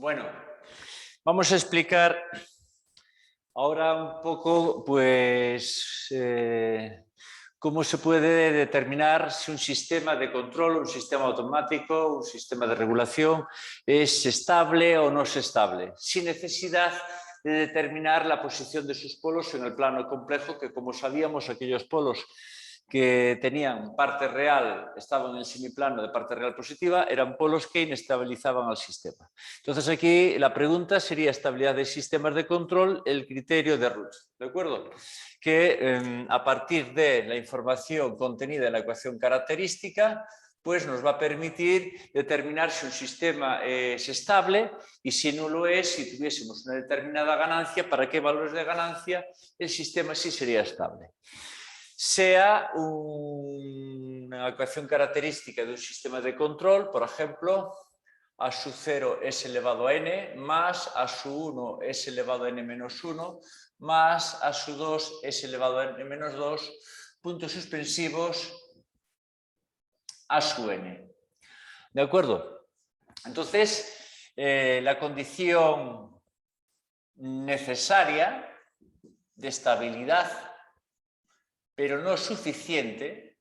Bueno, vamos a explicar ahora un poco, pues, cómo se puede determinar si un sistema de control, un sistema automático, un sistema de regulación es estable o no es estable, sin necesidad de determinar la posición de sus polos en el plano complejo, que como sabíamos, aquellos polos que tenían parte real, estaban en el semiplano de parte real positiva, eran polos que inestabilizaban al sistema. Entonces aquí la pregunta sería estabilidad de sistemas de control, el criterio de Root, ¿de acuerdo? Que a partir de la información contenida en la ecuación característica, pues nos va a permitir determinar si un sistema es estable y si no lo es, si tuviésemos una determinada ganancia, para qué valores de ganancia el sistema sí sería estable. Sea una ecuación característica de un sistema de control, por ejemplo, a su 0 s elevado a n más a su 1 s elevado a n menos 1 más a su 2 s elevado a n menos 2, puntos suspensivos a su n. ¿De acuerdo? Entonces, la condición necesaria de estabilidad, pero no suficiente,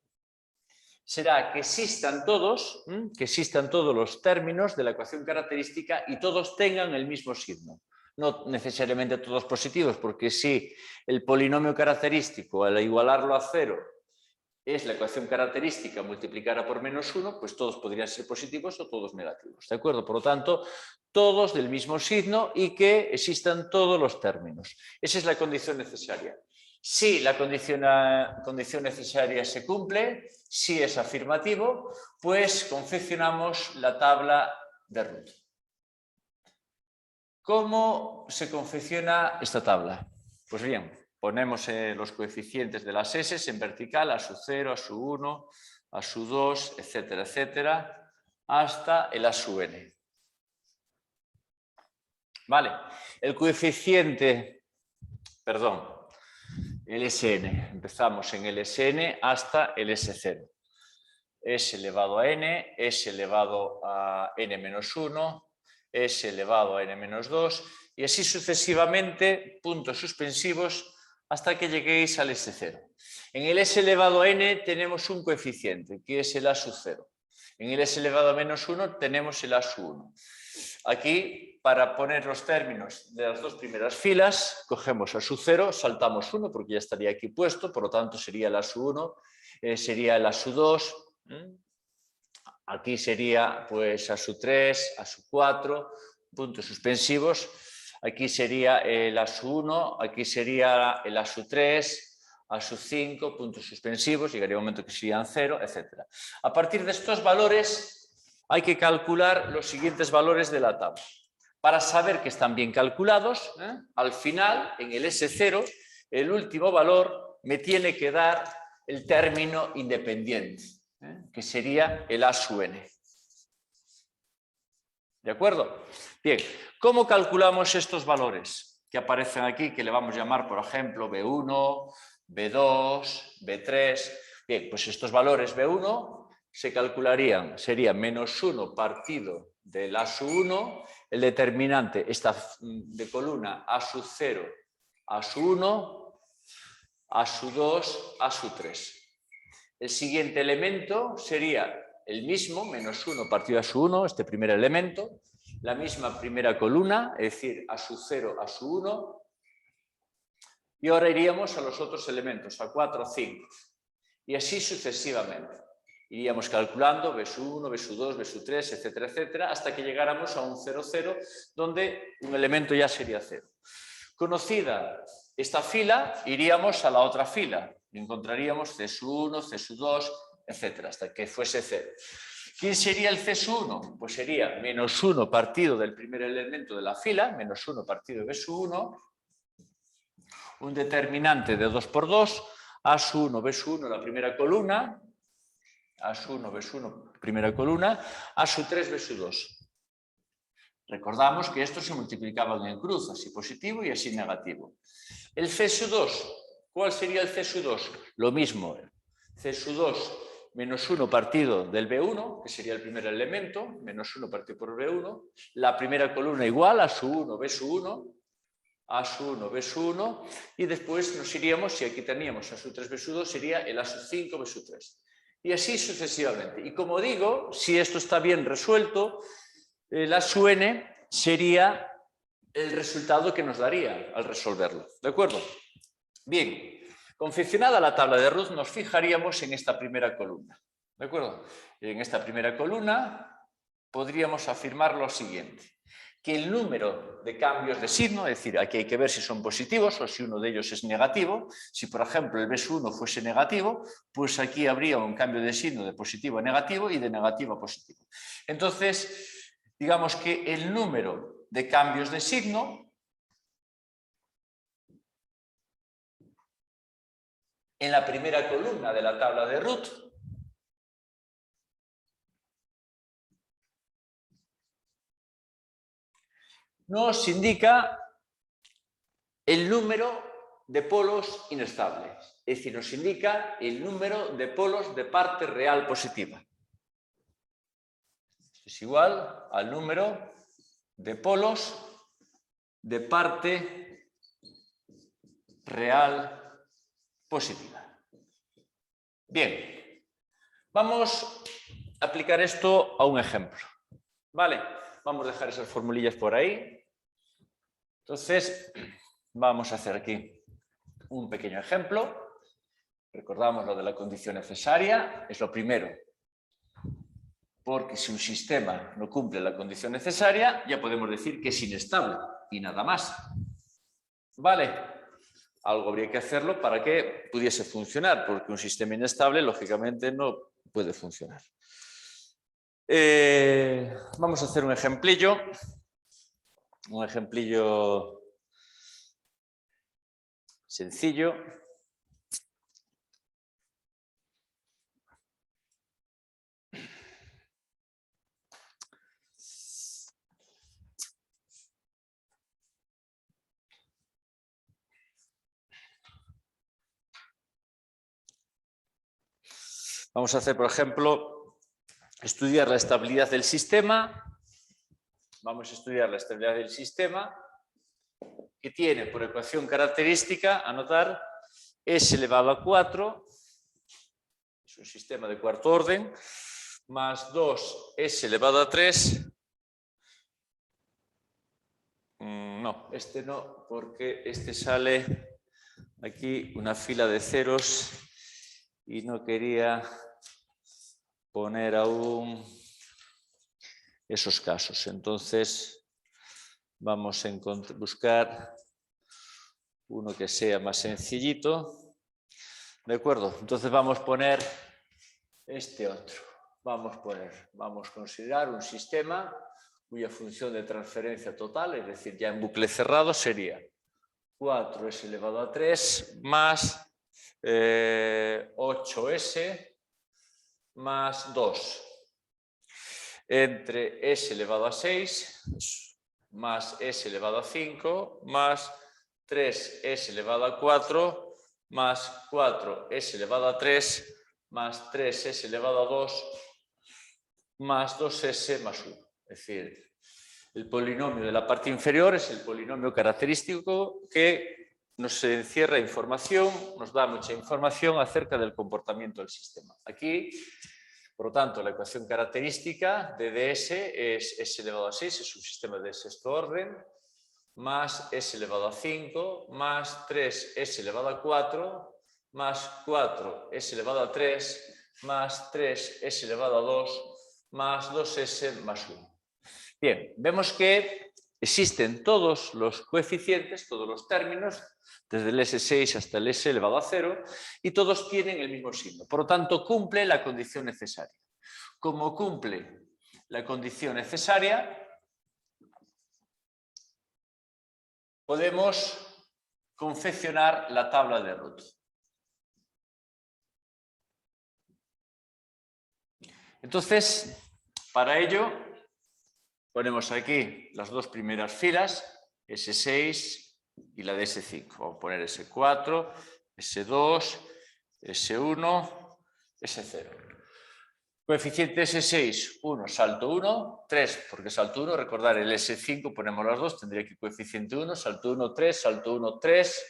será que existan todos los términos de la ecuación característica y todos tengan el mismo signo. No necesariamente todos positivos, porque si el polinomio característico, al igualarlo a 0, es la ecuación característica multiplicada por menos 1, pues todos podrían ser positivos o todos negativos, ¿de acuerdo? Por lo tanto, todos del mismo signo y que existan todos los términos. Esa es la condición necesaria. Si la condición necesaria se cumple, si es afirmativo, pues confeccionamos la tabla de Root. ¿Cómo se confecciona esta tabla? Pues bien, ponemos los coeficientes de las S en vertical, a su 0, a su 1, a su 2, etcétera, etcétera, hasta el a su n. Vale, el coeficiente, perdón, el Sn, empezamos en el Sn hasta el S0. S elevado a n, S elevado a n menos 1, S elevado a n menos 2 y así sucesivamente, puntos suspensivos hasta que lleguéis al S0. En el S elevado a n tenemos un coeficiente que es el a sub 0. En el S elevado a menos 1 tenemos el a sub 1. Aquí, para poner los términos de las dos primeras filas, cogemos a sub 0, saltamos 1 porque ya estaría aquí puesto, por lo tanto sería el a sub 1, sería el a sub 2, aquí sería pues a sub 3, a sub 4, puntos suspensivos, aquí sería el a sub 1, aquí sería el a sub 3, a sub 5, puntos suspensivos, llegaría un momento que serían 0, etc. A partir de estos valores hay que calcular los siguientes valores de la tabla. Para saber que están bien calculados, al final, en el S0, el último valor me tiene que dar el término independiente, que sería el a sub n. ¿De acuerdo? Bien, ¿cómo calculamos estos valores que aparecen aquí, que le vamos a llamar, por ejemplo, B1, B2, B3? Bien, pues estos valores B1 se calcularían, sería menos 1 partido del a sub 1, el determinante está de columna a sub 0, a sub 1, a sub 2, a sub 3. El siguiente elemento sería el mismo, menos 1 partido a sub 1, este primer elemento, la misma primera columna, es decir, a sub 0, a sub 1, y ahora iríamos a los otros elementos, a 4, a 5, y así sucesivamente. Iríamos calculando B sub 1, B sub 2, B sub 3, etcétera, etcétera, hasta que llegáramos a un 0, 0, donde un elemento ya sería 0. Conocida esta fila, iríamos a la otra fila. Encontraríamos C sub 1, C sub 2, etcétera, hasta que fuese 0. ¿Quién sería el C sub 1? Pues sería menos 1 partido del primer elemento de la fila, menos 1 partido de B sub 1, un determinante de 2 por 2, A sub 1, B sub 1, la primera columna, A sub 1, B sub 1, primera columna, A sub 3, B sub 2. Recordamos que estos se multiplicaban en cruz, así positivo y así negativo. El C sub 2, ¿cuál sería el C sub 2? Lo mismo, C sub 2 menos 1 partido del B1, que sería el primer elemento, menos 1 partido por B1, la primera columna igual a su 1, B su 1, A su 1, B su 1, y después nos iríamos, si aquí teníamos A su 3, B su 2, sería el A su 5, B su 3. Y así sucesivamente. Y como digo, si esto está bien resuelto, el A su n sería el resultado que nos daría al resolverlo. ¿De acuerdo? Bien, confeccionada la tabla de Ruth, nos fijaríamos en esta primera columna. ¿De acuerdo? En esta primera columna podríamos afirmar lo siguiente: que el número de cambios de signo, es decir, aquí hay que ver si son positivos o si uno de ellos es negativo. Si, por ejemplo, el B1 fuese negativo, pues aquí habría un cambio de signo de positivo a negativo y de negativo a positivo. Entonces, digamos que el número de cambios de signo en la primera columna de la tabla de Ruth nos indica el número de polos inestables, es decir, nos indica el número de polos de parte real positiva. Esto es igual al número de polos de parte real positiva. Bien, vamos a aplicar esto a un ejemplo. ¿Vale? Vamos a dejar esas formulillas por ahí. Entonces, vamos a hacer aquí un pequeño ejemplo. Recordamos lo de la condición necesaria, es lo primero. Porque si un sistema no cumple la condición necesaria, ya podemos decir que es inestable y nada más. ¿Vale? Algo habría que hacerlo para que pudiese funcionar, porque un sistema inestable, lógicamente, no puede funcionar. Vamos a hacer un ejemplillo sencillo. Vamos a hacer, por ejemplo, estudiar la estabilidad del sistema. Vamos a estudiar la estabilidad del sistema, que tiene por ecuación característica, anotar, S elevado a 4, es un sistema de cuarto orden, más 2S elevado a 3. No, este no, porque este sale aquí una fila de ceros y no quería poner aún esos casos. Entonces vamos a buscar uno que sea más sencillito. ¿De acuerdo? Entonces vamos a poner este otro. Vamos a considerar un sistema cuya función de transferencia total, es decir, ya en bucle cerrado, sería 4s elevado a 3 más 8s más 2 entre s elevado a 6 más s elevado a 5 más 3s elevado a 4 más 4s elevado a 3 más 3s elevado a 2 más 2s más 1. Es decir, el polinomio de la parte inferior es el polinomio característico que nos encierra información, nos da mucha información acerca del comportamiento del sistema. Aquí, por lo tanto, la ecuación característica de ds es s elevado a 6, es un sistema de sexto orden, más s elevado a 5, más 3s elevado a 4, más 4s elevado a 3, más 3s elevado a 2, más 2s más 1. Bien, vemos que existen todos los coeficientes, todos los términos, desde el S6 hasta el S elevado a 0, y todos tienen el mismo signo. Por lo tanto, cumple la condición necesaria. Como cumple la condición necesaria, podemos confeccionar la tabla de Ruth. Entonces, para ello, ponemos aquí las dos primeras filas, S6 y la de S5. Vamos a poner S4, S2, S1, S0. Coeficiente S6, 1, salto 1, 3, porque salto 1, recordar el S5, ponemos las dos, tendría que coeficiente 1, salto 1, 3, salto 1, 3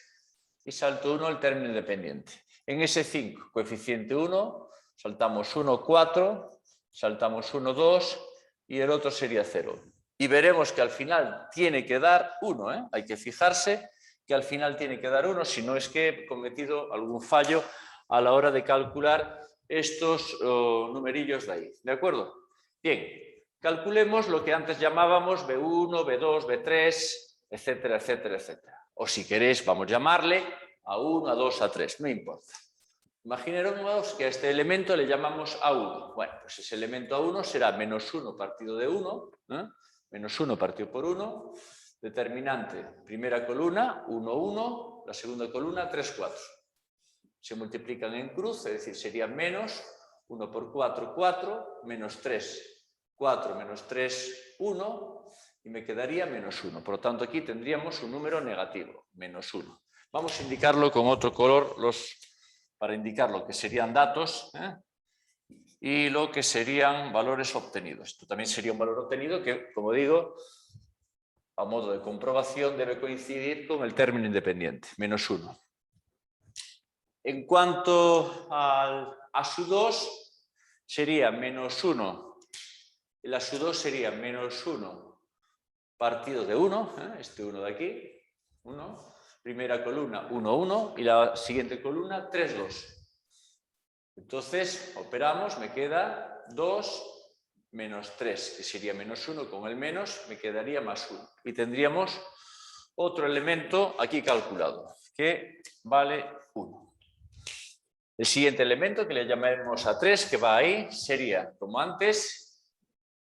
y salto 1 el término independiente. En S5, coeficiente 1, saltamos 1, 4, saltamos 1, 2 y el otro sería 0. Y veremos que al final tiene que dar 1, ¿eh? Hay que fijarse que al final tiene que dar 1, si no es que he cometido algún fallo a la hora de calcular estos numerillos de ahí, ¿de acuerdo? Bien, calculemos lo que antes llamábamos B1, B2, B3, etcétera, etcétera, etcétera. O si queréis, vamos a llamarle A1, A2, A3, no importa. Imaginemos que a este elemento le llamamos A1. Bueno, pues ese elemento A1 será menos 1 partido de 1, ¿eh? Menos 1 partido por 1, determinante, primera columna, 1, 1, la segunda columna, 3, 4. Se multiplican en cruz, es decir, sería menos 1 por 4, 4, menos 3, 4 menos 3, 1, y me quedaría menos 1. Por lo tanto, aquí tendríamos un número negativo, menos 1. Vamos a indicarlo con otro color, para indicar lo que serían datos, y lo que serían valores obtenidos. Esto también sería un valor obtenido que, como digo, a modo de comprobación debe coincidir con el término independiente, menos 1. En cuanto a su2, sería menos 1. El A2 sería menos 1 partido de 1, este 1 de aquí, 1. Primera columna, 1, 1, y la siguiente columna, 3, 2. Entonces, operamos, me queda 2 menos 3, que sería menos 1, con el menos me quedaría más 1. Y tendríamos otro elemento aquí calculado, que vale 1. El siguiente elemento, que le llamaremos A3, que va ahí, sería, como antes,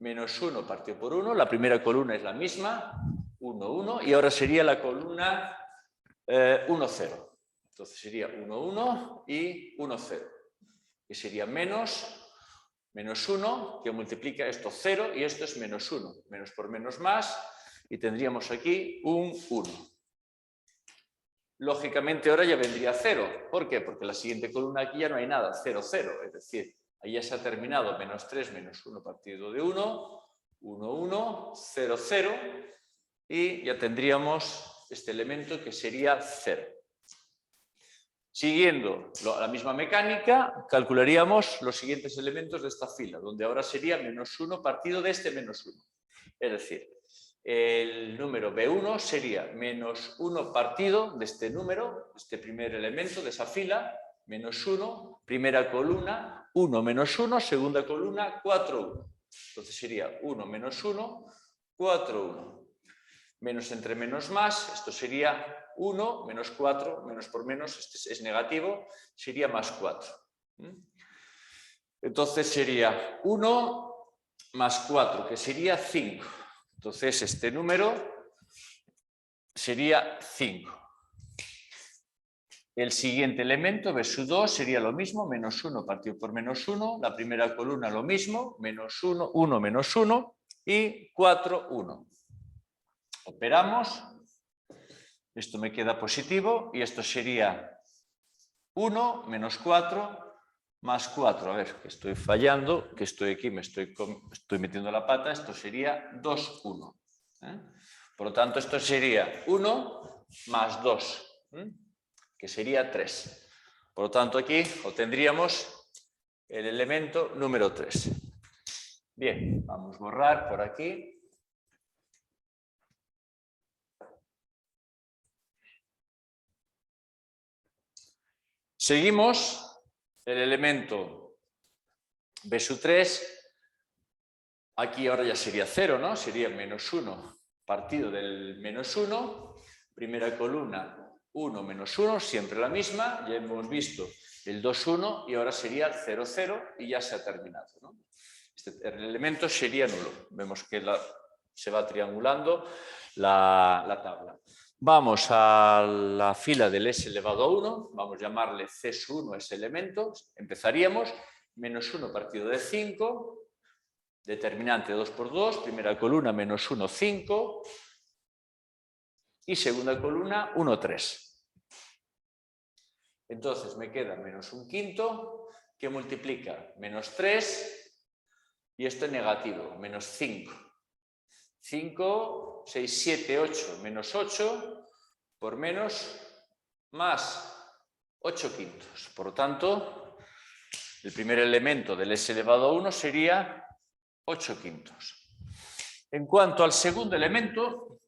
menos 1 partido por 1. La primera columna es la misma, 1, 1, y ahora sería la columna 1, 0. Entonces sería 1, 1 y 1, 0. Que sería menos 1, que multiplica esto 0 y esto es menos 1. Menos por menos más, y tendríamos aquí un 1. Lógicamente ahora ya vendría 0. ¿Por qué? Porque la siguiente columna aquí ya no hay nada, 0, 0. Es decir, ahí ya se ha terminado menos 3 menos 1 partido de 1, 1, 1, 0, 0. Y ya tendríamos este elemento que sería 0. Siguiendo la misma mecánica, calcularíamos los siguientes elementos de esta fila, donde ahora sería menos 1 partido de este menos 1. Es decir, el número B1 sería menos 1 partido de este número, este primer elemento de esa fila, menos 1, primera columna, 1 menos 1, segunda columna, 4, 1. Entonces sería 1 menos 1, 4, 1. Menos entre menos más, esto sería 1, menos 4, menos por menos, este es negativo, sería más 4. Entonces sería 1 más 4, que sería 5. Entonces este número sería 5. El siguiente elemento, B sub 2, sería lo mismo, menos 1 partido por menos 1, la primera columna lo mismo, menos 1, 1 menos 1 y 4, 1. Operamos, esto me queda positivo y esto sería 1 menos 4 más 4. A ver, que estoy fallando, que estoy aquí, me estoy metiendo la pata, esto sería 2, 1. Por lo tanto, esto sería 1 más 2, que sería 3. Por lo tanto, aquí obtendríamos el elemento número 3. Bien, vamos a borrar por aquí. Seguimos el elemento B sub 3. Aquí ahora ya sería 0, ¿no? Sería menos 1 partido del menos 1. Primera columna, 1 menos 1, siempre la misma. Ya hemos visto el 2, 1 y ahora sería el 0, 0 y ya se ha terminado, ¿no? El elemento sería nulo. Vemos que se va triangulando la tabla. Vamos a la fila del s elevado a 1, vamos a llamarle C1 ese elemento. Empezaríamos, menos 1 partido de 5, determinante 2 por 2, primera columna menos 1, 5, y segunda columna 1, 3. Entonces me queda menos un quinto, que multiplica menos 3 y esto es negativo, menos 5. 5, 6, 7, 8, menos 8 por menos más 8 quintos. Por lo tanto, el primer elemento del s elevado a 1 sería 8 quintos. En cuanto al segundo elemento,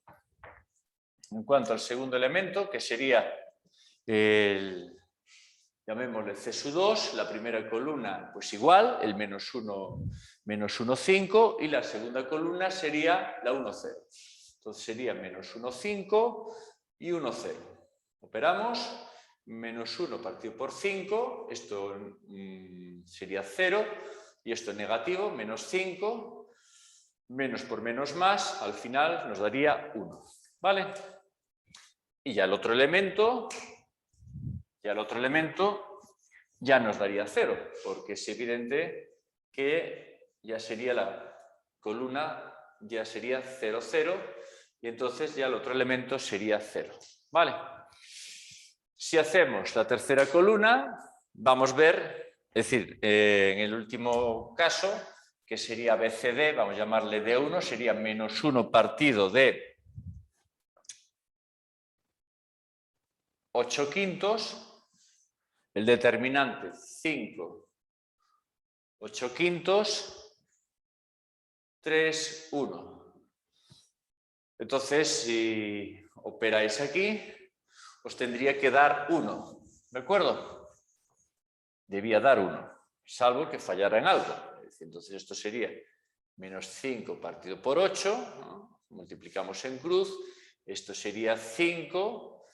que sería el, llamémosle C sub 2, la primera columna pues igual, el menos 1, 5, y la segunda columna sería la 1, 0. Entonces sería menos 1, 5 y 1, 0. Operamos, menos 1 partido por 5, esto sería 0, y esto es negativo, menos 5, menos por menos más, al final nos daría 1. ¿Vale? Y ya el otro elemento ya nos daría 0, porque es evidente que ya sería la columna, ya sería 0, 0, y entonces ya el otro elemento sería 0. ¿Vale? Si hacemos la tercera columna, vamos a ver, es decir, en el último caso, que sería BCD, vamos a llamarle D1, sería menos 1 partido de 8 quintos, el determinante 5, 8 quintos, 3, 1. Entonces, si operáis aquí, os tendría que dar 1, ¿de acuerdo? Debía dar 1, salvo que fallara en algo. Entonces esto sería menos 5 partido por 8, ¿no? Multiplicamos en cruz, esto sería 5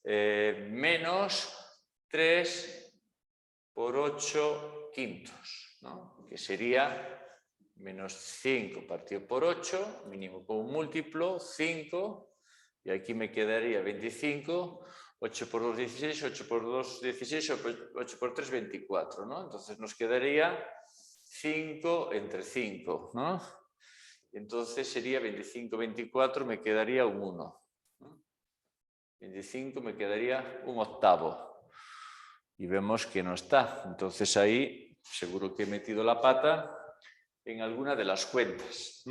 menos 3 por 8 quintos, ¿no? Que sería menos 5 partido por 8, mínimo con un múltiplo, 5, y aquí me quedaría 25, 8 por 2, 16, 8 por 2, 16, 8 por 3, 24, ¿no? Entonces nos quedaría 5 entre 5, ¿no? Entonces sería 25, 24, me quedaría un 1. 25 me quedaría un octavo. Y vemos que no está. Entonces ahí seguro que he metido la pata en alguna de las cuentas.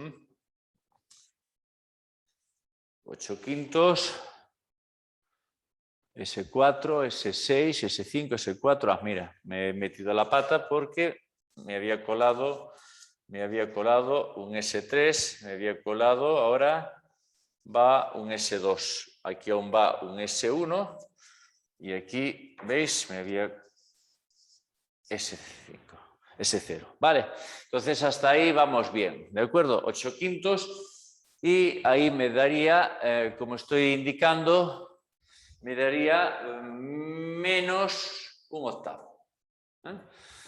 8 quintos, S4, S6, S5, S4. Ah, mira, me he metido la pata porque me había colado un S3, me había colado, ahora va un S2. Aquí aún va un S1 y aquí, ¿veis? Me había S5. S0, ¿vale? Entonces hasta ahí vamos bien, ¿de acuerdo? 8 quintos y ahí me daría, como estoy indicando, me daría menos un octavo.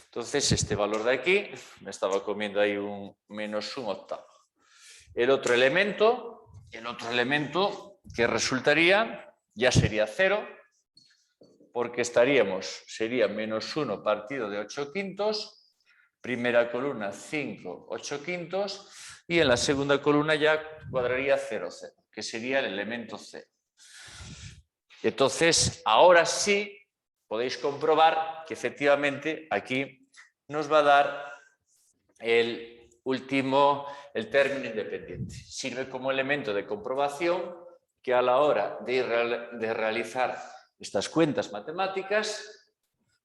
Entonces este valor de aquí, me estaba comiendo ahí un menos un octavo. El otro elemento que resultaría ya sería 0, porque sería menos 1 partido de 8 quintos, primera columna 5, 8 quintos, y en la segunda columna ya cuadraría 0, 0, que sería el elemento 0. Entonces, ahora sí podéis comprobar que efectivamente aquí nos va a dar el término independiente. Sirve como elemento de comprobación que a la hora de realizar estas cuentas matemáticas,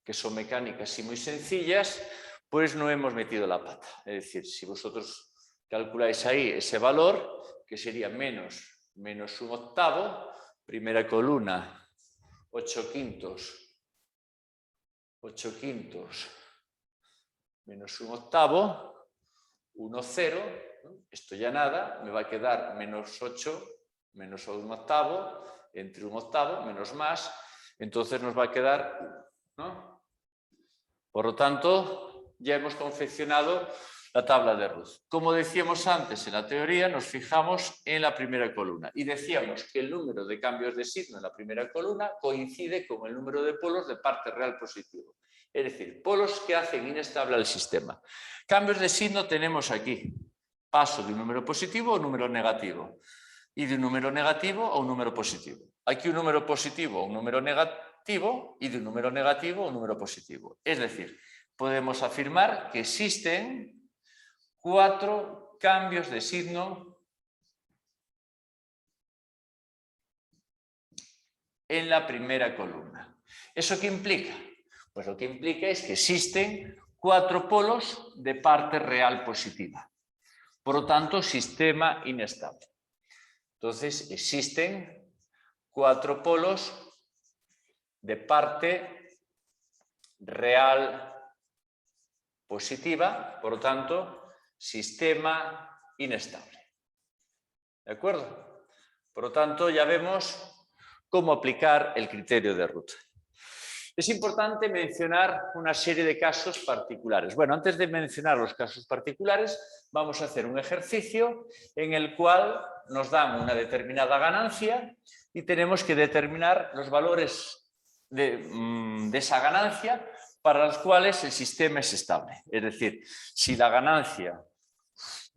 que son mecánicas y muy sencillas, pues no hemos metido la pata. Es decir, si vosotros calculáis ahí ese valor, que sería menos un octavo, primera columna, 8 quintos, menos un octavo, 1, 0, esto ya nada, me va a quedar menos 8, menos un octavo, entre un octavo, menos más, entonces nos va a quedar 1, ¿no? Por lo tanto, ya hemos confeccionado la tabla de Ruth. Como decíamos antes en la teoría, nos fijamos en la primera columna y decíamos que el número de cambios de signo en la primera columna coincide con el número de polos de parte real positivo. Es decir, polos que hacen inestable al sistema. Cambios de signo tenemos aquí. Paso de un número positivo a un número negativo. Y de un número negativo a un número positivo. Aquí un número positivo a un número negativo y de un número negativo a un número positivo. Es decir, podemos afirmar que existen 4 cambios de signo en la primera columna. ¿Eso qué implica? Pues lo que implica es que existen 4 polos de parte real positiva. Por lo tanto, sistema inestable. Entonces, existen 4 polos de parte real positiva, por lo tanto, sistema inestable. ¿De acuerdo? Por lo tanto, ya vemos cómo aplicar el criterio de ruta. Es importante mencionar una serie de casos particulares. Bueno, antes de mencionar los casos particulares, vamos a hacer un ejercicio en el cual nos dan una determinada ganancia y tenemos que determinar los valores de esa ganancia para los cuales el sistema es estable. Es decir, si la ganancia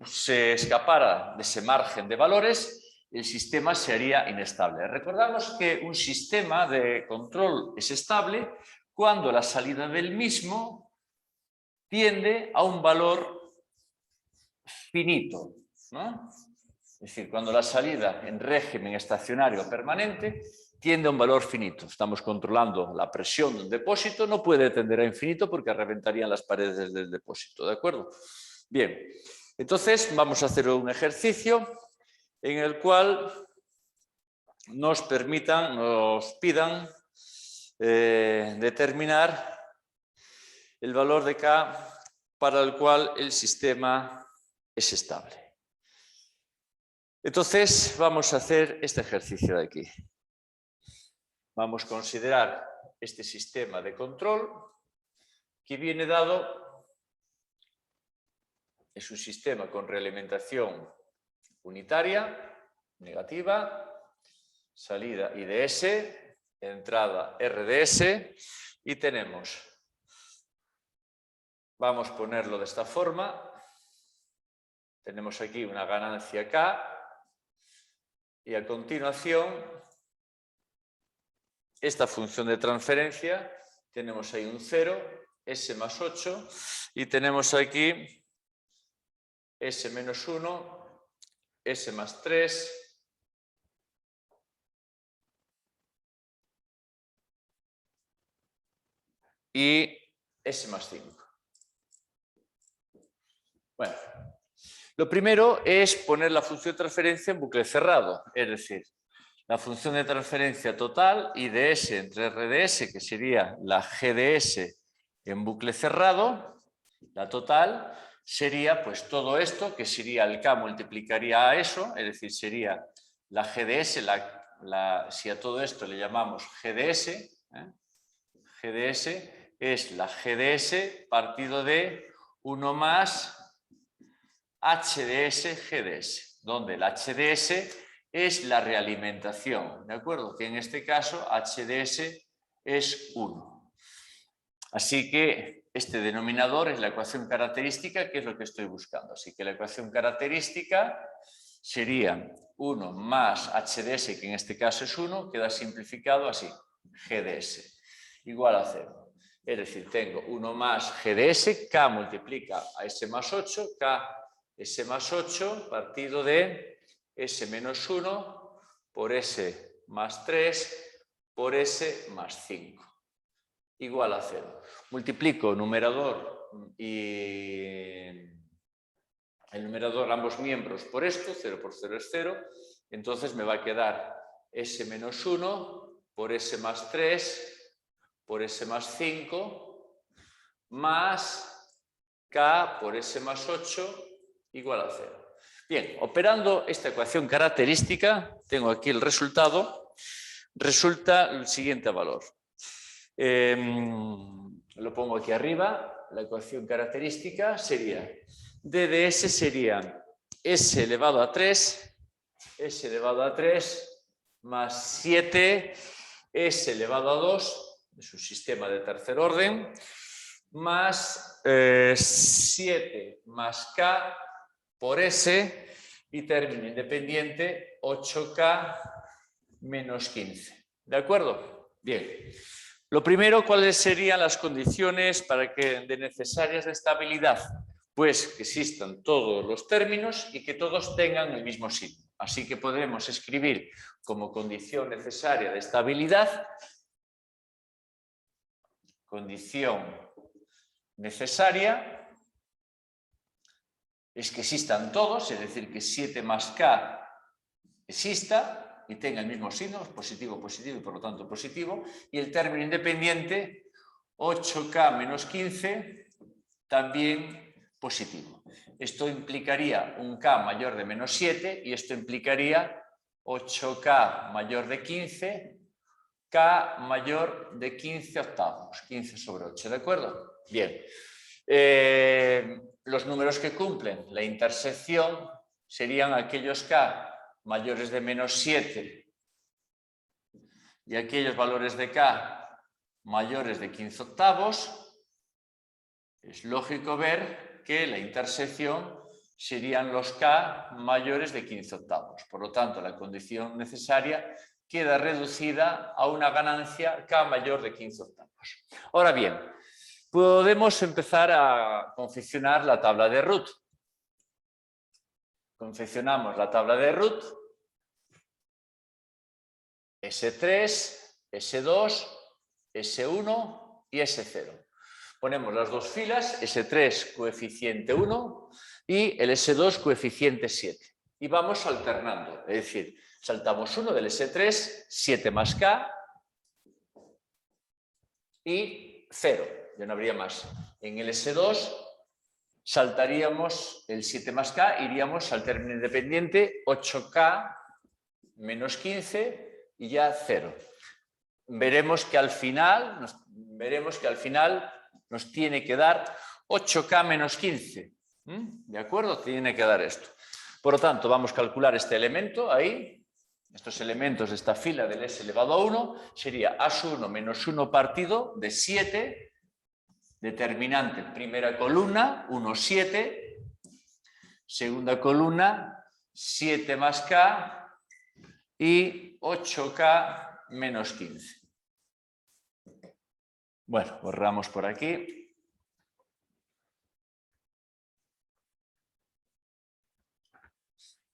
se escapara de ese margen de valores, el sistema sería inestable. Recordamos que un sistema de control es estable cuando la salida del mismo tiende a un valor finito, ¿no? Es decir, cuando la salida en régimen estacionario permanente tiende a un valor finito. Estamos controlando la presión de un depósito, no puede tender a infinito porque reventarían las paredes del depósito, ¿de acuerdo? Bien, entonces vamos a hacer un ejercicio en el cual nos pidan determinar el valor de K para el cual el sistema es estable. Entonces vamos a hacer este ejercicio de aquí. Vamos a considerar este sistema de control que viene dado, es un sistema con realimentación unitaria, negativa, salida IDS, entrada RDS y tenemos, vamos a ponerlo de esta forma, tenemos aquí una ganancia K y a continuación esta función de transferencia, tenemos ahí un 0, S más 8 y tenemos aquí S menos 1, S más 3, y S más 5. Bueno, lo primero es poner la función de transferencia en bucle cerrado, es decir, la función de transferencia total, IDS entre RDS, que sería la GDS en bucle cerrado, la total, sería pues todo esto, que sería el K multiplicaría a eso, es decir, sería la GDS, si a todo esto le llamamos GDS, GDS es la GDS partido de 1 más HDS GDS, donde el HDS es la realimentación, ¿de acuerdo? Que en este caso HDS es 1. Así que este denominador es la ecuación característica, que es lo que estoy buscando. Así que la ecuación característica sería 1 más HDS, que en este caso es 1, queda simplificado así, GDS, igual a 0. Es decir, tengo 1 más GDS, K multiplica a S más 8, K S más 8 partido de S menos 1 por S más 3 por S más 5. Igual a 0. Multiplico numerador y el numerador, ambos miembros, por esto, 0 por 0 es 0, entonces me va a quedar S menos 1 por S más 3 por S más 5 más K por S más 8 igual a 0. Bien, operando esta ecuación característica, tengo aquí el resultado, resulta el siguiente valor. Lo pongo aquí arriba, la ecuación característica sería, D de S sería S elevado a 3, S elevado a 3 más 7, S elevado a 2, es un sistema de tercer orden, más 7 más K por S y término independiente 8K menos 15. ¿De acuerdo? Bien. Lo primero, ¿cuáles serían las condiciones para que de necesarias de estabilidad? Pues que existan todos los términos y que todos tengan el mismo signo. Así que podremos escribir como condición necesaria de estabilidad, condición necesaria es que existan todos, es decir, que 7 más k exista y tenga el mismo signo, positivo, positivo y por lo tanto positivo, y el término independiente 8k menos 15 también positivo. Esto implicaría un k mayor de menos 7 y esto implicaría 8k mayor de 15, k mayor de 15 octavos, 15 sobre 8, ¿de acuerdo? Bien. Los números que cumplen la intersección serían aquellos k mayores de menos 7 y aquellos valores de k mayores de 15 octavos. Es lógico ver que la intersección serían los k mayores de 15 octavos. Por lo tanto, la condición necesaria queda reducida a una ganancia k mayor de 15 octavos. Ahora bien, podemos empezar a confeccionar la tabla de Root. Confeccionamos la tabla de Root. S3, S2, S1 y S0. Ponemos las dos filas, S3 coeficiente 1 y el S2 coeficiente 7. Y vamos alternando, es decir, saltamos 1 del S3, 7 más K y 0, ya no habría más. En el S2 saltaríamos el 7 más K, iríamos al término independiente 8K menos 15 y ya 0. Veremos que al final nos tiene que dar 8K menos 15. ¿De acuerdo? Tiene que dar esto. Por lo tanto, vamos a calcular este elemento ahí. Estos elementos de esta fila del S elevado a 1 sería A1 menos 1 partido de 7, determinante primera columna, 1, 7, segunda columna, 7 más K y 8K menos 15. Bueno, borramos por aquí.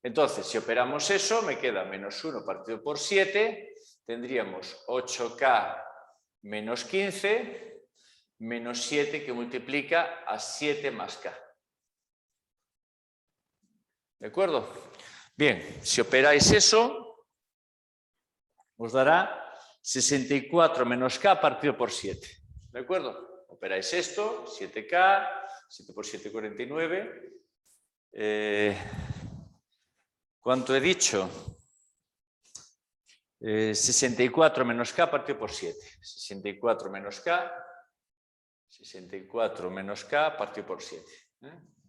Entonces, si operamos eso, me queda menos 1 partido por 7, tendríamos 8K menos 15, menos 7 que multiplica a 7 más K. ¿De acuerdo? Bien, si operáis eso, os dará 64 menos K partido por 7. ¿De acuerdo? Operáis esto, 7K, 7 por 7, 49. ¿Cuánto he dicho? 64 menos K partido por 7. 64 menos K, 64 menos K partido por 7.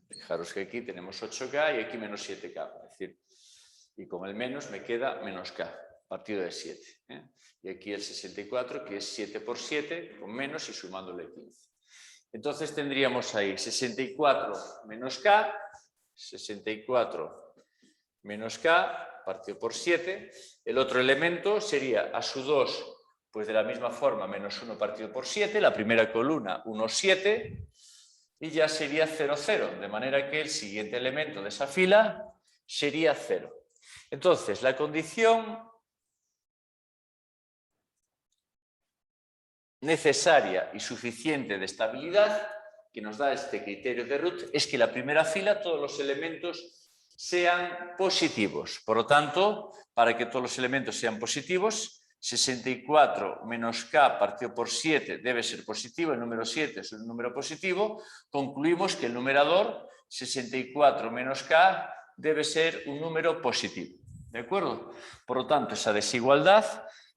Fijaros que aquí tenemos 8K y aquí menos 7K. Es decir, y con el menos me queda menos K partido de 7. Y aquí el 64, que es 7 por 7, con menos y sumándole 15. Entonces tendríamos ahí 64 menos K, 64 menos K partido por 7. El otro elemento sería A2, pues de la misma forma, menos 1 partido por 7. La primera columna, 1, 7. Y ya sería 0, 0. De manera que el siguiente elemento de esa fila sería 0. Entonces, la condición necesaria y suficiente de estabilidad que nos da este criterio de Root es que la primera fila, todos los elementos sean positivos. Por lo tanto, para que todos los elementos sean positivos, 64 menos K partido por 7 debe ser positivo, el número 7 es un número positivo. Concluimos que el numerador, 64 menos K, debe ser un número positivo. ¿De acuerdo? Por lo tanto, esa desigualdad,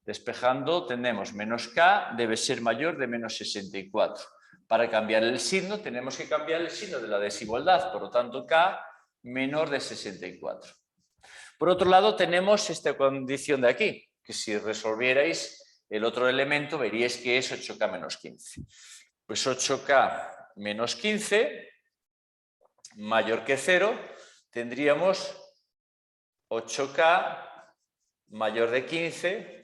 despejando, tenemos menos K debe ser mayor de menos 64. Para cambiar el signo, tenemos que cambiar el signo de la desigualdad. Por lo tanto, K menor de 64. Por otro lado, tenemos esta condición de aquí, que si resolvierais el otro elemento, veríais que es 8K menos 15. Pues 8K menos 15, mayor que 0, tendríamos 8K mayor de 15,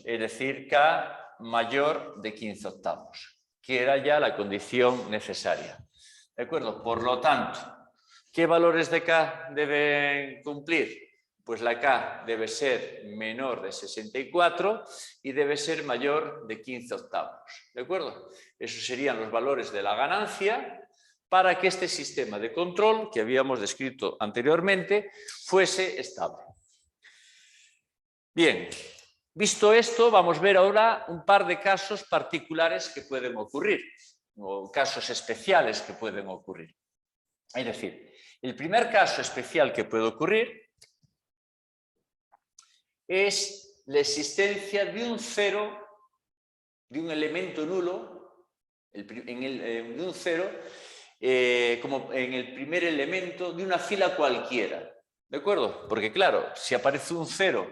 es decir, K mayor de 15 octavos, que era ya la condición necesaria. ¿De acuerdo? Por lo tanto, ¿qué valores de K deben cumplir? Pues la K debe ser menor de 64 y debe ser mayor de 15 octavos. ¿De acuerdo? Esos serían los valores de la ganancia para que este sistema de control que habíamos descrito anteriormente fuese estable. Bien, visto esto, vamos a ver ahora un par de casos particulares que pueden ocurrir, o casos especiales que pueden ocurrir. Es decir, el primer caso especial que puede ocurrir es la existencia de un cero, de un elemento nulo, de un cero, como en el primer elemento de una fila cualquiera. ¿De acuerdo? Porque claro, si aparece un cero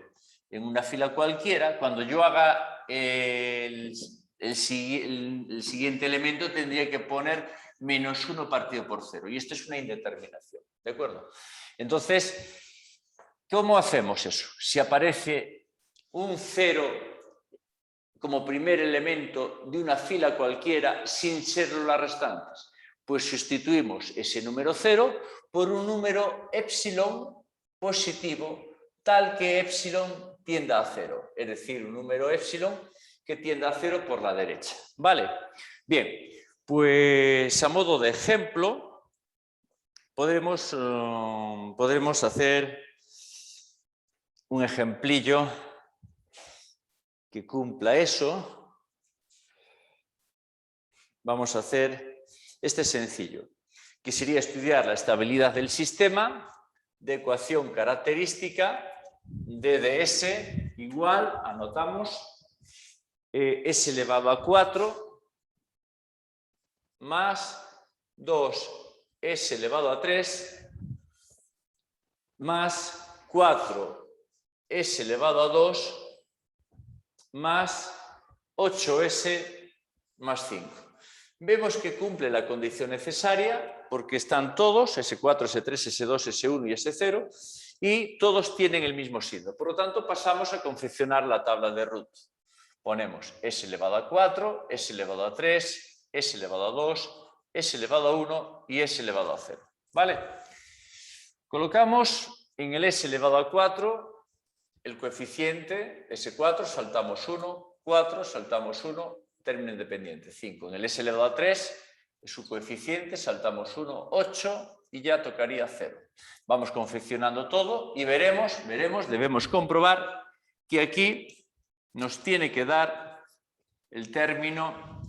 en una fila cualquiera, cuando yo haga el siguiente elemento tendría que poner -1 partido por 0. Y esto es una indeterminación. ¿De acuerdo? Entonces, ¿cómo hacemos eso? Si aparece un 0 como primer elemento de una fila cualquiera sin serlo las restantes, pues sustituimos ese número 0 por un número epsilon positivo tal que epsilon tienda a 0, es decir, un número epsilon que tienda a 0 por la derecha. ¿Vale? Bien, pues a modo de ejemplo podremos hacer un ejemplillo que cumpla eso. Vamos a hacer este sencillo, que sería estudiar la estabilidad del sistema de ecuación característica d de s igual, anotamos, s elevado a 4 más 2s elevado a 3 más 4s elevado a 2 más 8s más 5. Vemos que cumple la condición necesaria porque están todos, S4, S3, S2, S1 y S0, y todos tienen el mismo signo. Por lo tanto, pasamos a confeccionar la tabla de Root. Ponemos S elevado a 4, S elevado a 3, S elevado a 2, S elevado a 1 y S elevado a 0. ¿Vale? Colocamos en el S elevado a 4 el coeficiente S4, saltamos 1, 4, saltamos 1, término independiente, 5. En el S elevado a 3, su coeficiente, saltamos 1, 8 y ya tocaría 0. Vamos confeccionando todo y debemos comprobar que aquí nos tiene que dar el término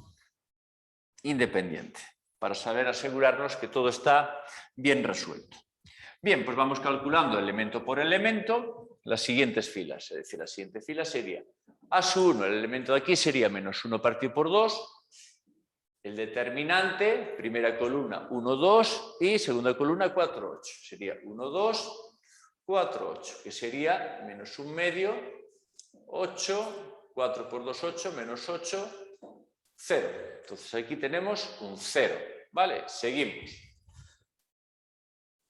independiente para saber asegurarnos que todo está bien resuelto. Bien, pues vamos calculando elemento por elemento las siguientes filas. Es decir, la siguiente fila sería A1, el elemento de aquí sería -1 partido por 2. El determinante, primera columna 1, 2 y segunda columna 4, 8. Sería 1, 2, 4, 8, que sería -1 medio, 8, 4 por 2, 8, menos 8, 0. Entonces aquí tenemos un 0. ¿Vale? Seguimos.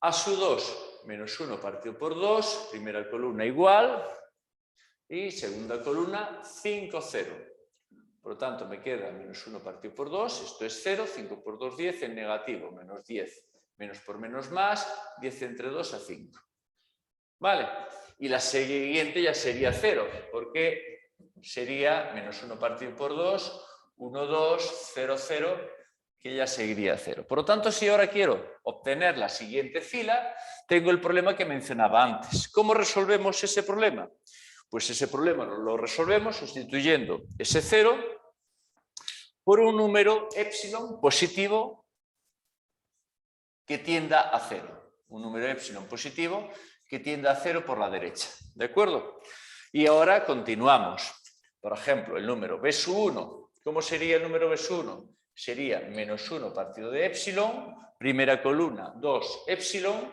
A2, -1 partido por 2, primera columna igual y segunda columna 5, 0. Por lo tanto, me queda -1 partido por 2, esto es 0, 5 por 2, 10, en negativo, menos 10. Menos por menos más, 10 entre 2 a 5. ¿Vale? Y la siguiente ya sería 0, porque sería -1 partido por 2, 1, 2, 0, 0, que ya seguiría 0. Por lo tanto, si ahora quiero obtener la siguiente fila, tengo el problema que mencionaba antes. ¿Cómo resolvemos ese problema? Pues ese problema lo resolvemos sustituyendo ese 0 por un número epsilon positivo que tienda a 0. Un número epsilon positivo que tienda a 0 por la derecha. ¿De acuerdo? Y ahora continuamos. Por ejemplo, el número B1. ¿Cómo sería el número B1? Sería -1 partido de epsilon, primera columna 2 epsilon,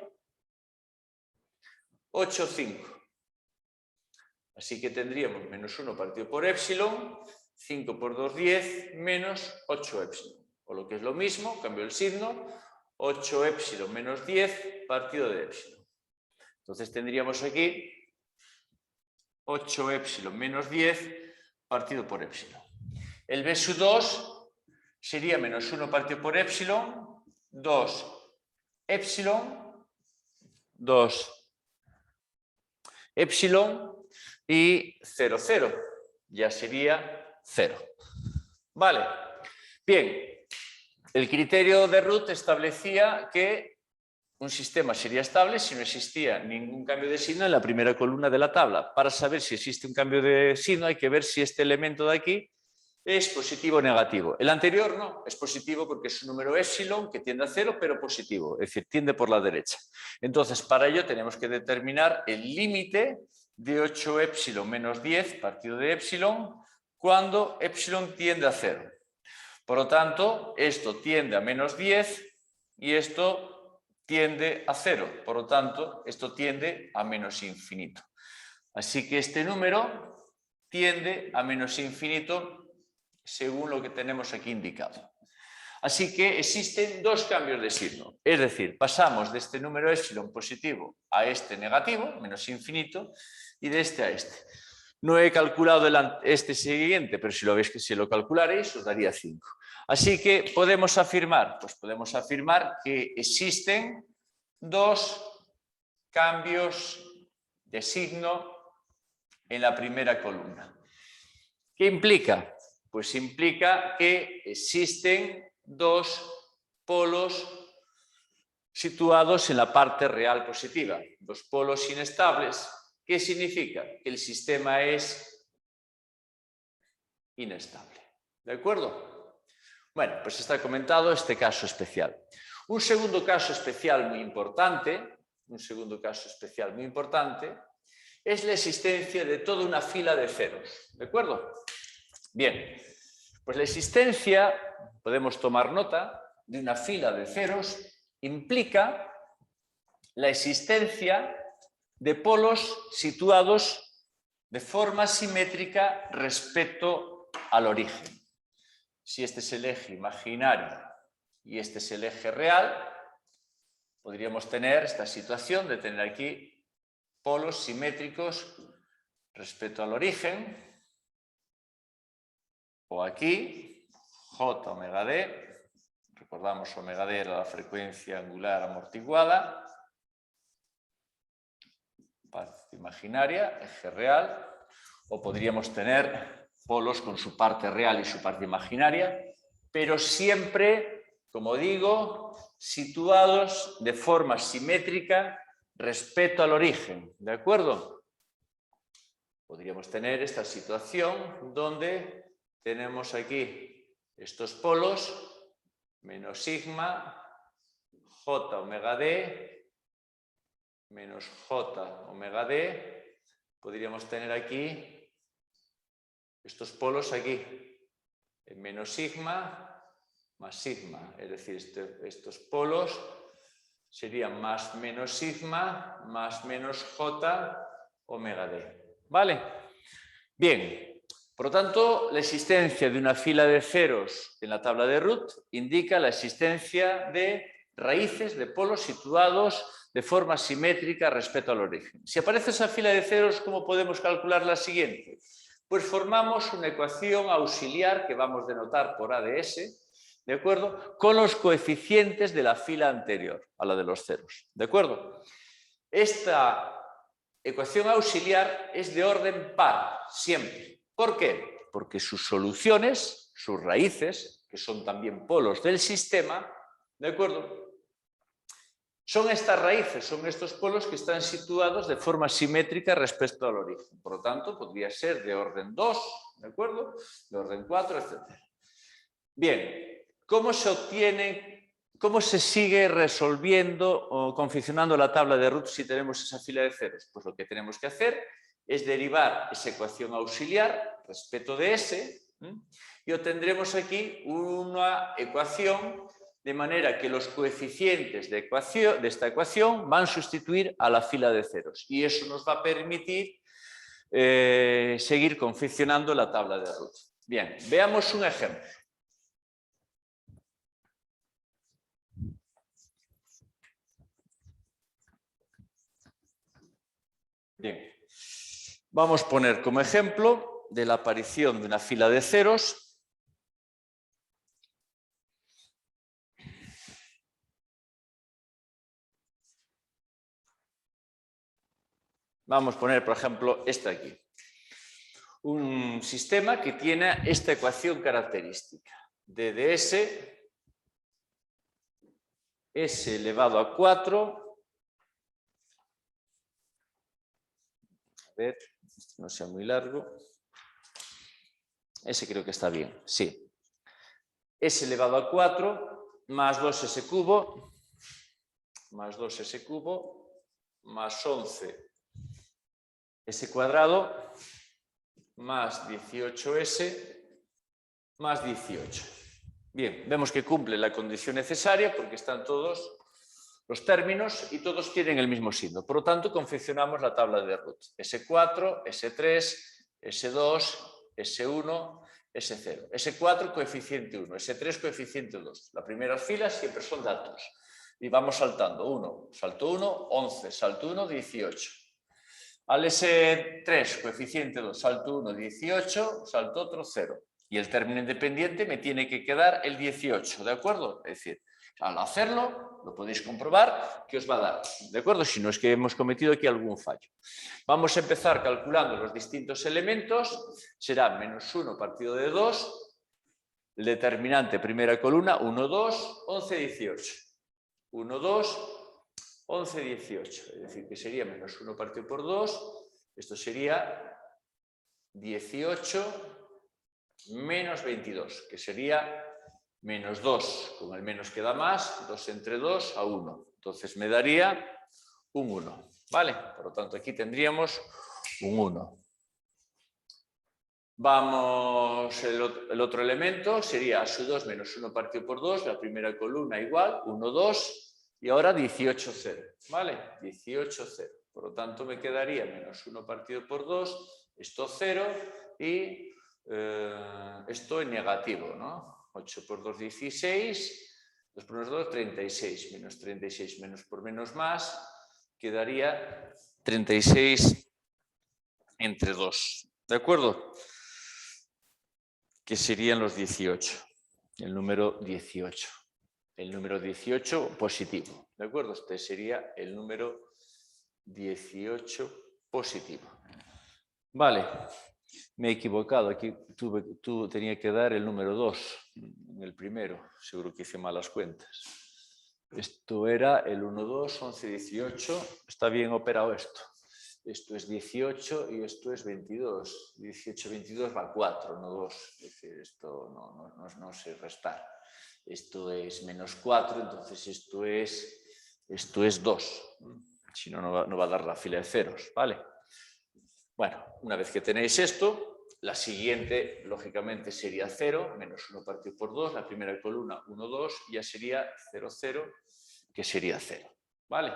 8, 5. Así que tendríamos -1 partido por epsilon, 5 por 2, 10, menos 8 epsilon. O lo que es lo mismo, cambio el signo, 8 epsilon menos 10 partido de epsilon. Entonces tendríamos aquí 8 epsilon menos 10 partido por epsilon. El B2 sería -1 partido por epsilon, 2 epsilon, 2 epsilon y 0, 0. Ya sería 0. Vale. Bien. El criterio de Root establecía que un sistema sería estable si no existía ningún cambio de signo en la primera columna de la tabla. Para saber si existe un cambio de signo hay que ver si este elemento de aquí es positivo o negativo. El anterior no, es positivo porque es un número epsilon que tiende a 0, pero positivo, es decir, tiende por la derecha. Entonces, para ello tenemos que determinar el límite de 8 epsilon menos 10 partido de epsilon cuando epsilon tiende a 0. Por lo tanto, esto tiende a menos 10 y esto tiende a 0. Por lo tanto, esto tiende a menos infinito. Así que este número tiende a menos infinito según lo que tenemos aquí indicado. Así que existen dos cambios de signo. Es decir, pasamos de este número epsilon positivo a este negativo, menos infinito, y de este a este. No he calculado este siguiente, pero si lo calcularéis os daría 5. Así que podemos afirmar, pues podemos afirmar que existen dos cambios de signo en la primera columna. ¿Qué implica? Pues implica que existen dos polos situados en la parte real positiva, dos polos inestables. ¿Qué significa? Que el sistema es inestable. ¿De acuerdo? Bueno, pues está comentado este caso especial. Un segundo caso especial muy importante, es la existencia de toda una fila de ceros. ¿De acuerdo? Bien, pues la existencia, podemos tomar nota, de una fila de ceros implica la existencia de polos situados de forma simétrica respecto al origen. Si este es el eje imaginario y este es el eje real, podríamos tener esta situación de tener aquí polos simétricos respecto al origen, o aquí, J omega D, recordamos omega D era la frecuencia angular amortiguada, parte imaginaria, eje real, o podríamos tener polos con su parte real y su parte imaginaria, pero siempre, como digo, situados de forma simétrica respecto al origen, ¿de acuerdo? Podríamos tener esta situación donde tenemos aquí estos polos, menos sigma, J omega D, menos J omega D. Podríamos tener aquí estos polos aquí, menos sigma más sigma. Es decir, estos polos serían más menos sigma más menos J omega D. ¿Vale? Bien. Por lo tanto, la existencia de una fila de ceros en la tabla de Root indica la existencia de raíces de polos situados de forma simétrica respecto al origen. Si aparece esa fila de ceros, ¿cómo podemos calcular la siguiente? Pues formamos una ecuación auxiliar que vamos a denotar por ADS, ¿de acuerdo? Con los coeficientes de la fila anterior a la de los ceros, ¿de acuerdo? Esta ecuación auxiliar es de orden par, siempre. ¿Por qué? Porque sus soluciones, sus raíces, que son también polos del sistema, ¿de acuerdo? Son estas raíces, son estos polos que están situados de forma simétrica respecto al origen. Por lo tanto, podría ser de orden 2, ¿de acuerdo? De orden 4, etc. Bien, ¿cómo se obtiene, cómo se sigue resolviendo o confeccionando la tabla de Root si tenemos esa fila de ceros? Pues lo que tenemos que hacer es derivar esa ecuación auxiliar respecto de S y obtendremos aquí una ecuación de manera que los coeficientes de esta ecuación van a sustituir a la fila de ceros y eso nos va a permitir seguir confeccionando la tabla de Root. Bien, veamos un ejemplo. Bien. Vamos a poner como ejemplo de la aparición de una fila de ceros Vamos a poner, por ejemplo, este aquí. Un sistema que tiene esta ecuación característica. D de S elevado a 4. A ver, no sea muy largo. Ese creo que está bien, sí. S elevado a 4 más 2s cubo, más 2s cubo, más 11s cuadrado, más 18s, más 18. Bien, vemos que cumple la condición necesaria porque están todos los términos y todos tienen el mismo signo. Por lo tanto, confeccionamos la tabla de Root. S4, S3, S2, S1, S0. S4, coeficiente 1. S3, coeficiente 2. Las primeras filas siempre son datos. Y vamos saltando. 1, salto 1, 11, salto 1, 18. Al S3, coeficiente 2, salto 1, 18, salto otro 0. Y el término independiente me tiene que quedar el 18, ¿de acuerdo? Es decir, al hacerlo, lo podéis comprobar que os va a dar, ¿de acuerdo? Si no es que hemos cometido aquí algún fallo. Vamos a empezar calculando los distintos elementos. Será menos 1 partido de 2. El determinante, primera columna, 1, 2, 11, 18. 1, 2, 11, 18. Es decir, que sería menos 1 partido por 2. Esto sería 18 menos 22, que sería menos 2. Con el menos queda más, 2 entre 2 a 1. Entonces me daría un 1. ¿Vale? Por lo tanto, aquí tendríamos un 1. Vamos, el otro elemento sería A2 menos 1 partido por 2, la primera columna igual, 1, 2, y ahora 18, 0. ¿Vale? 18, 0. Por lo tanto, me quedaría menos 1 partido por 2, esto 0, y esto es negativo, ¿no? 8 por 2, 16, 2 por menos 2, 36, menos 36, menos por menos más, quedaría 36 entre 2, ¿de acuerdo? Que serían los 18, el número 18. El número 18 positivo, ¿de acuerdo? Este sería el número 18 positivo. Vale. Me he equivocado, aquí tenía que dar el número 2 en el primero, seguro que hice malas cuentas. Esto era el 1, 2, 11, 18, está bien operado esto. Esto es 18 y esto es 22. 18, 22 va 4, no 2. Es decir, esto no sé restar. Esto es menos 4, entonces esto es 2. Si no, no va a dar la fila de ceros, ¿vale? Bueno, una vez que tenéis esto, la siguiente, lógicamente, sería 0, menos 1 partido por 2, la primera columna 1, 2, ya sería 0, 0, que sería 0, ¿vale?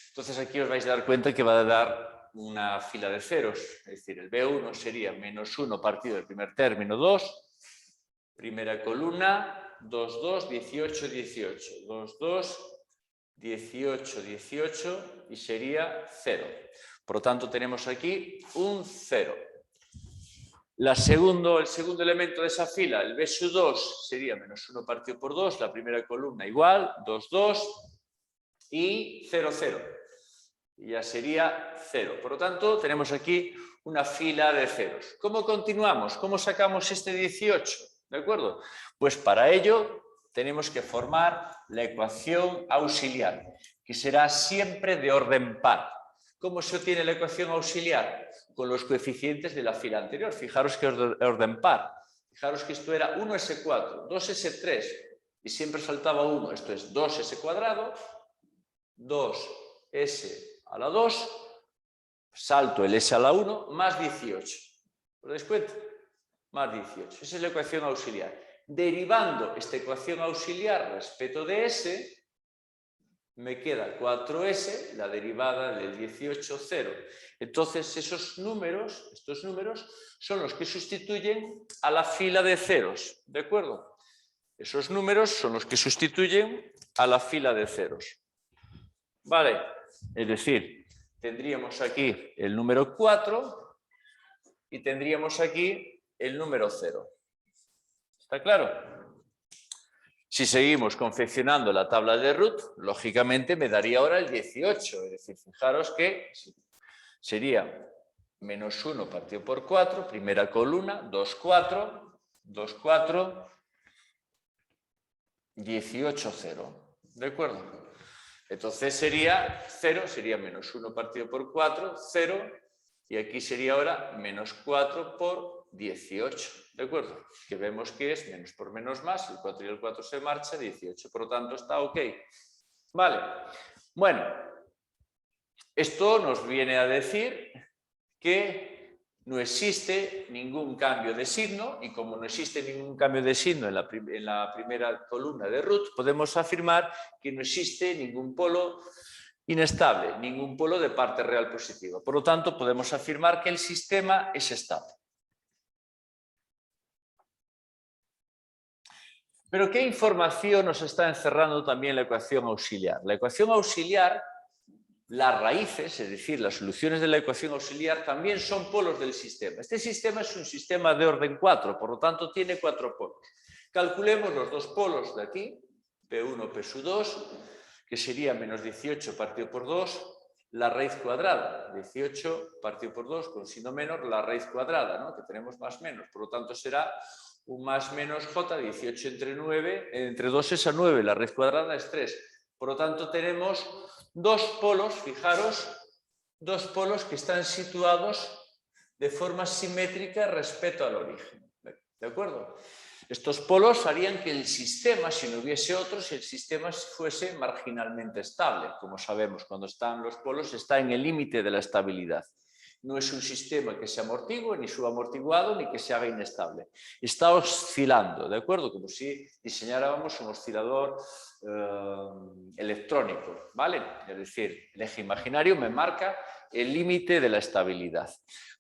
Entonces aquí os vais a dar cuenta que va a dar una fila de ceros, es decir, el B1 sería menos 1 partido del primer término 2, primera columna 2, 2, 18, 18, 2, 2, 18, 18 y sería 0. Por lo tanto, tenemos aquí un 0. El segundo elemento de esa fila, el B2, sería menos 1 partido por 2, la primera columna igual, 2, 2 y 0, 0. Y ya sería 0. Por lo tanto, tenemos aquí una fila de ceros. ¿Cómo continuamos? ¿Cómo sacamos este 18? ¿De acuerdo? Pues para ello tenemos que formar la ecuación auxiliar, que será siempre de orden par. ¿Cómo se obtiene la ecuación auxiliar? Con los coeficientes de la fila anterior. Fijaros que es de orden par. Fijaros que esto era 1s4, 2s3 y siempre saltaba 1. Esto es 2s cuadrado, 2s a la 2, salto el s a la 1, más 18. ¿Os dais cuenta? Más 18. Esa es la ecuación auxiliar. Derivando esta ecuación auxiliar respecto de s, me queda 4s, la derivada del 18, 0. Entonces, estos números son los que sustituyen a la fila de ceros, ¿de acuerdo? Esos números son los que sustituyen a la fila de ceros. Vale, es decir, tendríamos aquí el número 4 y tendríamos aquí el número 0. ¿Está claro? Si seguimos confeccionando la tabla de Root, lógicamente me daría ahora el 18. Es decir, fijaros que sería menos 1 partido por 4, primera columna, 2, 4, 2, 4, 18, 0. ¿De acuerdo? Entonces sería 0, sería menos 1 partido por 4, 0, y aquí sería ahora menos 4 por 18, ¿de acuerdo? Que vemos que es menos por menos más, el 4 y el 4 se marcha, 18, por lo tanto está ok. Vale, bueno, esto nos viene a decir que no existe ningún cambio de signo, y como no existe ningún cambio de signo en la primera columna de Root, podemos afirmar que no existe ningún polo inestable, ningún polo de parte real positiva. Por lo tanto, podemos afirmar que el sistema es estable. Pero ¿qué información nos está encerrando también la ecuación auxiliar? La ecuación auxiliar, las raíces, es decir, las soluciones de la ecuación auxiliar, también son polos del sistema. Este sistema es un sistema de orden 4, por lo tanto tiene 4 polos. Calculemos los dos polos de aquí, P1, P2, que sería menos 18 partido por 2, la raíz cuadrada. 18 partido por 2 con signo menor, la raíz cuadrada, ¿no? Que tenemos más menos. Por lo tanto será un más menos j, 18 entre 9, entre 2 es a 9, la raíz cuadrada es 3. Por lo tanto tenemos dos polos, fijaros, dos polos que están situados de forma simétrica respecto al origen. ¿De acuerdo? Estos polos harían que el sistema, si no hubiese otros, el sistema fuese marginalmente estable. Como sabemos, cuando están los polos, está en el límite de la estabilidad. No es un sistema que se amortigue, ni subamortiguado, ni que se haga inestable. Está oscilando, ¿de acuerdo? Como si diseñáramos un oscilador electrónico, ¿vale? Es decir, el eje imaginario me marca el límite de la estabilidad.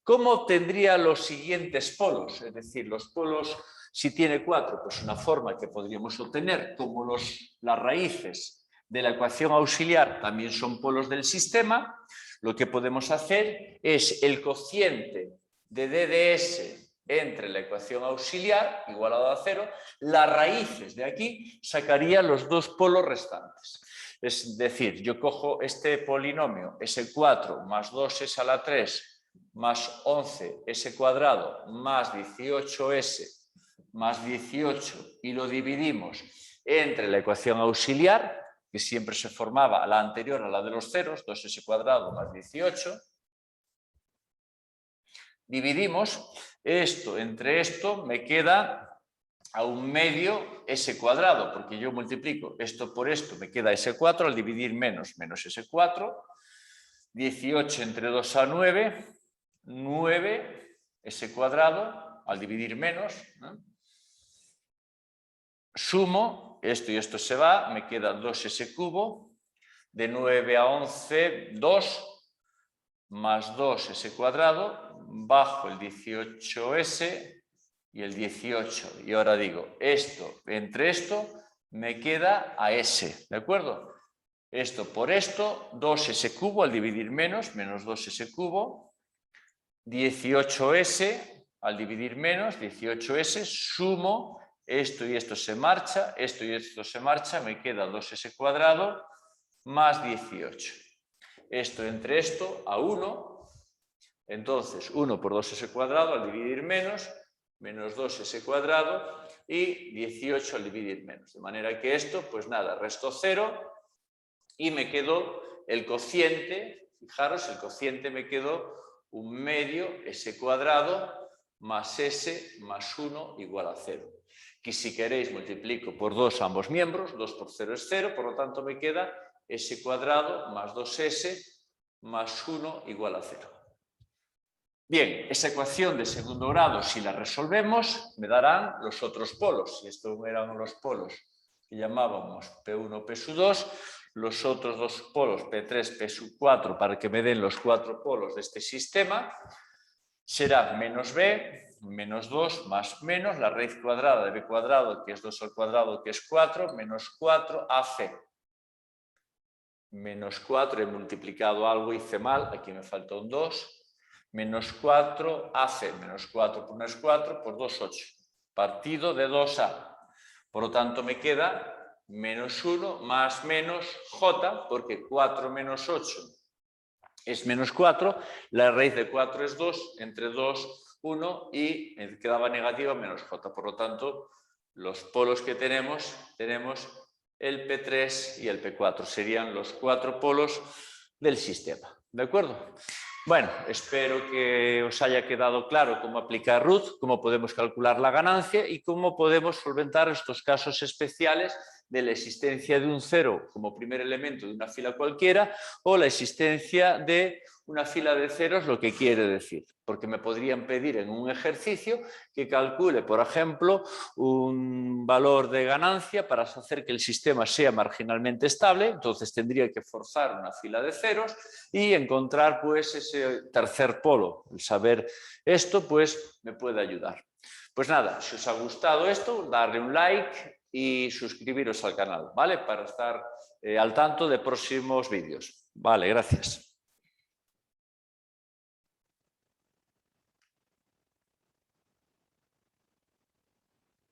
¿Cómo obtendría los siguientes polos? Es decir, los polos, si tiene 4, pues una forma que podríamos obtener, como las raíces de la ecuación auxiliar también son polos del sistema, lo que podemos hacer es el cociente de DDS entre la ecuación auxiliar, igualado a 0, las raíces de aquí sacarían los dos polos restantes. Es decir, yo cojo este polinomio S4 más 2S a la 3 más 11S cuadrado más 18S más 18 y lo dividimos entre la ecuación auxiliar, que siempre se formaba la anterior a la de los ceros, 2S cuadrado más 18. Dividimos esto entre esto, me queda a un medio S cuadrado, porque yo multiplico esto por esto, me queda S4, al dividir menos, menos S4, 18 entre 2 a 9, 9 S cuadrado, al dividir menos, ¿no? Sumo, esto y esto se va, me queda 2S cubo, de 9 a 11, 2, más 2S cuadrado, bajo el 18S y el 18. Y ahora digo, esto entre esto me queda a S, ¿de acuerdo? Esto por esto, 2S cubo al dividir menos, menos 2S cubo, 18S al dividir menos, 18S, sumo, esto y esto se marcha, esto y esto se marcha, me queda 2S cuadrado más 18. Esto entre esto a 1, entonces 1 por 2S cuadrado al dividir menos, menos 2S cuadrado y 18 al dividir menos. De manera que esto, pues nada, resto 0 y me quedó el cociente, fijaros, el cociente me quedó un medio S cuadrado más S más 1 igual a 0. Que si queréis multiplico por 2 ambos miembros, 2 por 0 es 0, por lo tanto me queda S cuadrado más 2S más 1 igual a 0. Bien, esa ecuación de segundo grado, si la resolvemos, me darán los otros polos. Si estos eran los polos que llamábamos P1, P2, los otros dos polos, P3, P4, para que me den los 4 polos de este sistema, será menos B, menos 2, más menos, la raíz cuadrada de B cuadrado, que es 2 al cuadrado, que es 4, menos 4, AC. Menos 4, he multiplicado algo, hice mal, aquí me falta un 2. Menos 4, AC, menos 4 por menos 4, por 2, 8. Partido de 2A. Por lo tanto, me queda menos 1 más menos J, porque 4 menos 8 es menos 4, la raíz de 4 es 2, entre 2, 1 y quedaba negativa menos j. Por lo tanto, los polos que tenemos el P3 y el P4. Serían los 4 polos del sistema. ¿De acuerdo? Bueno, espero que os haya quedado claro cómo aplicar Ruth, cómo podemos calcular la ganancia y cómo podemos solventar estos casos especiales de la existencia de un cero como primer elemento de una fila cualquiera o la existencia de una fila de ceros, lo que quiere decir. Porque me podrían pedir en un ejercicio que calcule, por ejemplo, un valor de ganancia para hacer que el sistema sea marginalmente estable, entonces tendría que forzar una fila de ceros y encontrar pues ese tercer polo. El saber esto pues me puede ayudar. Pues nada, si os ha gustado esto, darle un like y suscribiros al canal, ¿vale? Para estar al tanto de próximos vídeos. Vale, gracias.